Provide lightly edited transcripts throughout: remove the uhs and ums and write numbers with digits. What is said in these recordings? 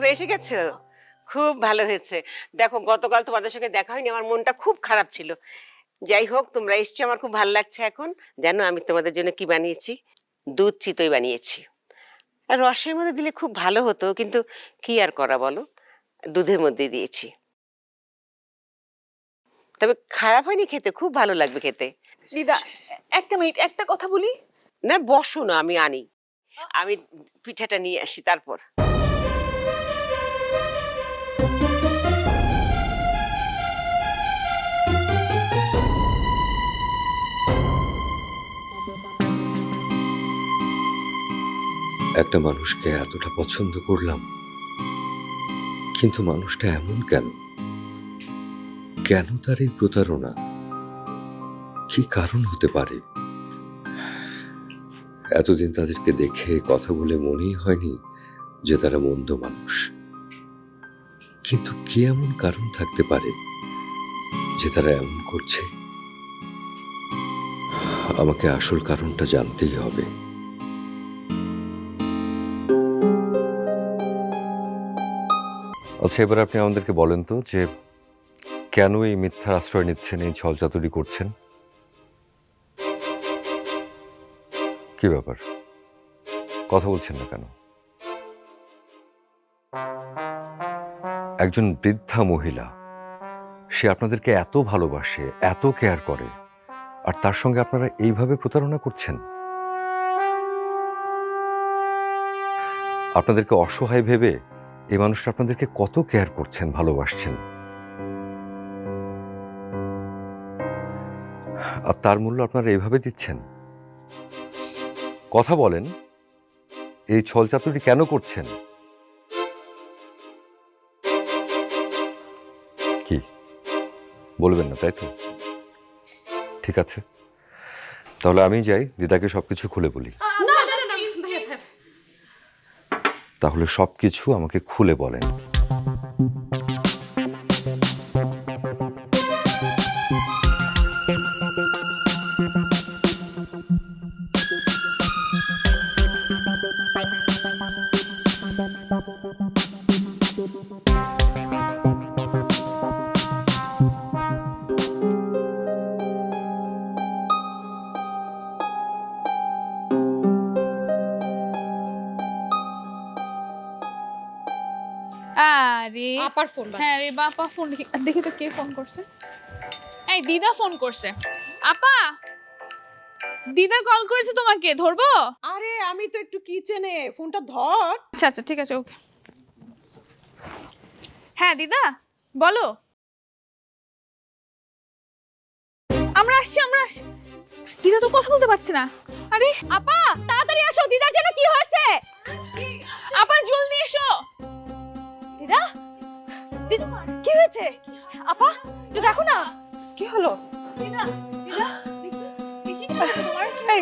তোমরা এসে গেছো, খুব ভালো হয়েছে। দেখো গতকাল তোমাদের সঙ্গে দেখা হয়নি, আমার মনটা খুব খারাপ ছিল। যাই হোক তোমরা এসছো, আমার খুব ভালো লাগছে এখন। জানো আমি তোমাদের জন্য কি বানিয়েছি? দুধ চিতই বানিয়েছি। আর রসের মধ্যে দিলে খুব ভালো হতো, কিন্তু কি আর করা বলো, দুধের মধ্যে দিয়েছি। তবে খারাপ হয়নি খেতে, খুব ভালো লাগবে খেতে। দিদা একটা মিনিট, একটা কথা বলি। না বসো না, আমি আনি, আমি পিঠাটা নিয়ে আসি তারপর। একটা মানুষকে এতটা পছন্দ করলাম, কিন্তু মানুষটা এমন কেন? কেন তার এই প্রতারণা? কি কারণ হতে পারে? এতদিন তাদেরকে দেখে কথা বলে মনেই হয়নি যে তারা মন্দ মানুষ, কিন্তু কি এমন কারণ থাকতে পারে যে তারা এমন করছে? আমাকে আসল কারণটা জানতেই হবে। আচ্ছা, এবার আপনি আমাদেরকে বলেন তো যে কেন এই মিথ্যার আশ্রয় নিচ্ছেন, এই ছলচাতুরি করছেন? কি ব্যাপার, কথা বলছেন না কেন? একজন বৃদ্ধা মহিলা, সে আপনাদেরকে এত ভালোবাসে, এত কেয়ার করে, আর তার সঙ্গে আপনারা এইভাবে প্রতারণা করছেন। আপনাদেরকে অসহায় ভেবে এই মানুষটা আপনাদেরকে কত কেয়ার করছেন, ভালোবাসছেন, আর তার মূল্য আপনারা এইভাবে দিচ্ছেন। কথা বলেন, এই ছলচাতুরি কেন করছেন? কি বলবেন না, তাই তো? ঠিক আছে, তাহলে আমি যাই, দিদাকে সবকিছু খুলে বলি। না না না প্লিজ ভাইয়া। তাহলে সবকিছু আমাকে খুলে বলেন। আরে আপার ফোন বাজে। হ্যাঁ রে বাপা, ফোন দেখি তো কে ফোন করছে। এই দিদা ফোন করছে। আপা, দিদা কল করেছে তোমাকে, ধরবো? আরে আমি তো একটু কিচেনে, ফোনটা ধর। আচ্ছা আচ্ছা ঠিক আছে, ওকে। হ্যাঁ দিদা বলো। আমরা আসছি, আমরা আসছি। দিদা তো কথা বলতে পারছে না। আরে আপা তাড়াতাড়ি আসো, দিদার যেন কি হয়েছে। আপা জলদি এসো। দিদা, দিদা কি হয়েছে? আপা একটু দেখো না, কি হলো? দিদা দিদা দেখি দেখি কি হয়েছে তোমার। এই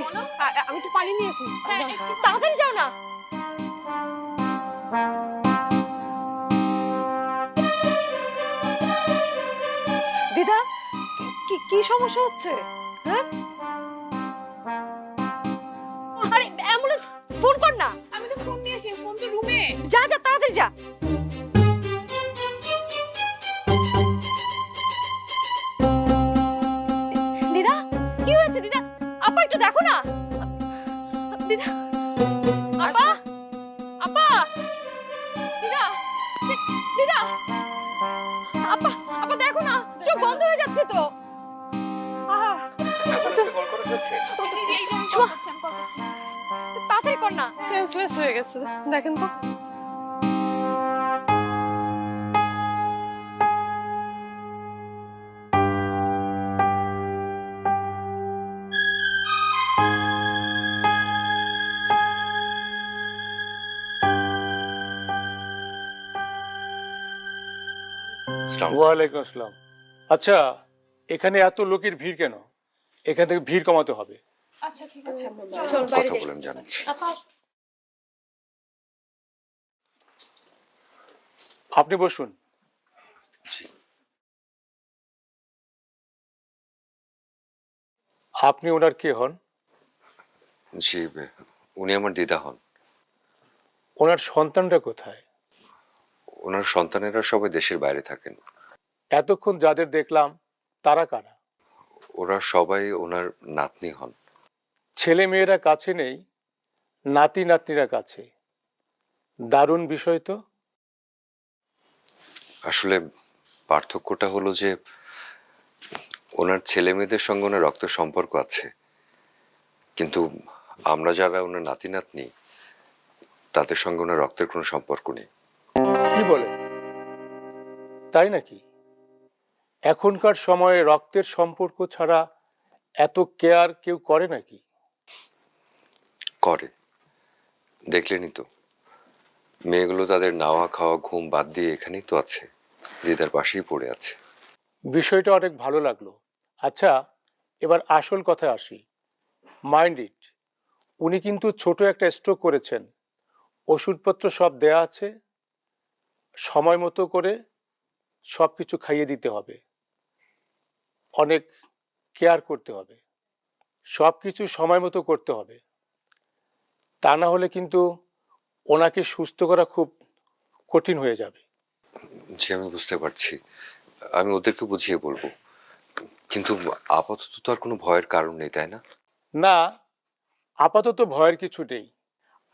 আমি একটু পানি নিয়ে আসি। হ্যাঁ, একটু তাড়াতাড়ি যাও না। দিদা কি কি সমস্যা হচ্ছে? হ্যাঁ, আরে অ্যাম্বুলেন্স ফোন কর না। আমি তো ফোন নিয়ে আসি, ফোন তো রুমে। যা যা তাড়াতাড়ি যা। দিদা কি হয়েছে? দিদা আপা একটু দেখো না। দিদা আপা, আপা, দিদা, দিদা, আপা, আপা দেখো না, চোখ বন্ধ হয়ে যাচ্ছে তো। এই যে আমি কল করছি, আমি কল করছি। তাড়াতাড়ি কর না। সেন্সলেস হয়ে গেছে, দেখেন তো। ওয়ালাইকুম আসসালাম। আচ্ছা, এখানে এত লোকের ভিড় কেন? এখান থেকে ভিড় কমাতে হবে। আচ্ছা ঠিক আছে। কথা বলেন, জানাচ্ছি। আপনি বসুন। জি। আপনি ওনার কে হন? জি, উনি আমার দিদা হন। ওনার সন্তানরা কোথায়? ওনার সন্তানেরা সবাই দেশের বাইরে থাকেন। এতক্ষণ যাদের দেখলাম তারা কারা? ওরা সবাই ওনার নাতনি হন। ছেলে মেয়েরা কাছে নেই, নাতি নাতনিরা কাছে। দারুণ বিষয় তো। আসলে পার্থক্যটা হলো যে ওনার ছেলে মেয়েদের সঙ্গে ওনার রক্তের সম্পর্ক আছে, কিন্তু আমরা যারা ওনার নাতি নাতনি তাদের সঙ্গে ওনার রক্তের কোনো সম্পর্ক নেই। কি বলে? তাই নাকি? এখনকার সময়ে রক্তের সম্পর্ক ছাড়া এত কেয়ার কেউ করে নাকি? করে, দেখলেনই তো, মেয়েগুলো তাদের নাওয়া খাওয়া ঘুম বাদ দিয়ে এখানেই তো আছে, দিদার পাশেই পড়ে আছে। বিষয়টা অনেক ভালো লাগলো। আচ্ছা, এবার আসল কথায় আসি। মাইন্ড ইট, উনি কিন্তু ছোট একটা স্ট্রোক করেছেন। ওষুধপত্র সব দেয়া আছে, সময় মতো করে সব কিছু খাইয়ে দিতে হবে, অনেক কেয়ার করতে হবে, সব কিছু সময় মতো করতে হবে। তা না হলে কিন্তু ওনাকে সুস্থ করা খুব কঠিন হয়ে যাবে। যে আমি বুঝতে পারছি, আমি ওদেরকে বুঝিয়ে বলবো, কিন্তু আপাতত তো আর কোনো ভয়ের কারণ নেই, তাই না? না, আপাতত ভয়ের কিছু নেই।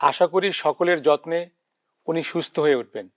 আশা করি সকলের যত্নে উনি সুস্থ হয়ে উঠবেন।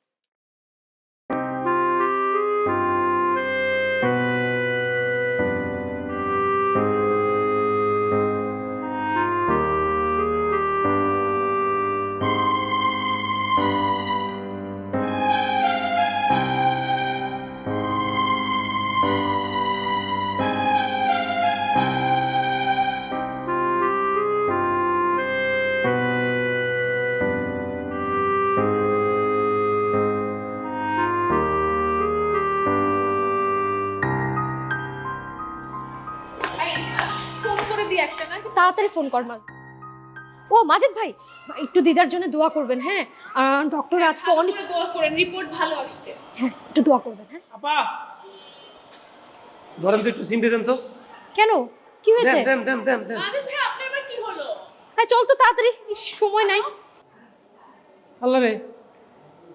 ফোন করে দি একটা না। তাড়াতাড়ি ফোন কর মা। ও মাজেদ ভাই, একটু দিদার জন্য দোয়া করবেন, হ্যাঁ? ডক্টর আজকে অনেক দোয়া করেন, রিপোর্ট ভালো আসছে। হ্যাঁ, একটু দোয়া করবেন, হ্যাঁ? আপা ধরেন তো একটু সিমটে দেন তো। কেন, কি হয়েছে? দেন দেন দেন দেন দেন। আদিত ভাই আপনার এবার কি হলো? হ্যাঁ, চল তো তাড়াতাড়ি, ইস, সময় নাই। আল্লাহ রে,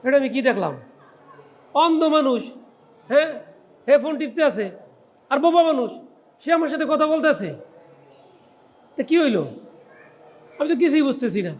এটা আমি কি দেখলাম? অন্ধ মানুষ, হ্যাঁ, হে ফোন টিপতে আছে, আর বোবা মানুষ সে আমার সাথে কথা বলতে আছে। কি হইলো? আমি তো কিছুই বুঝতেছি না।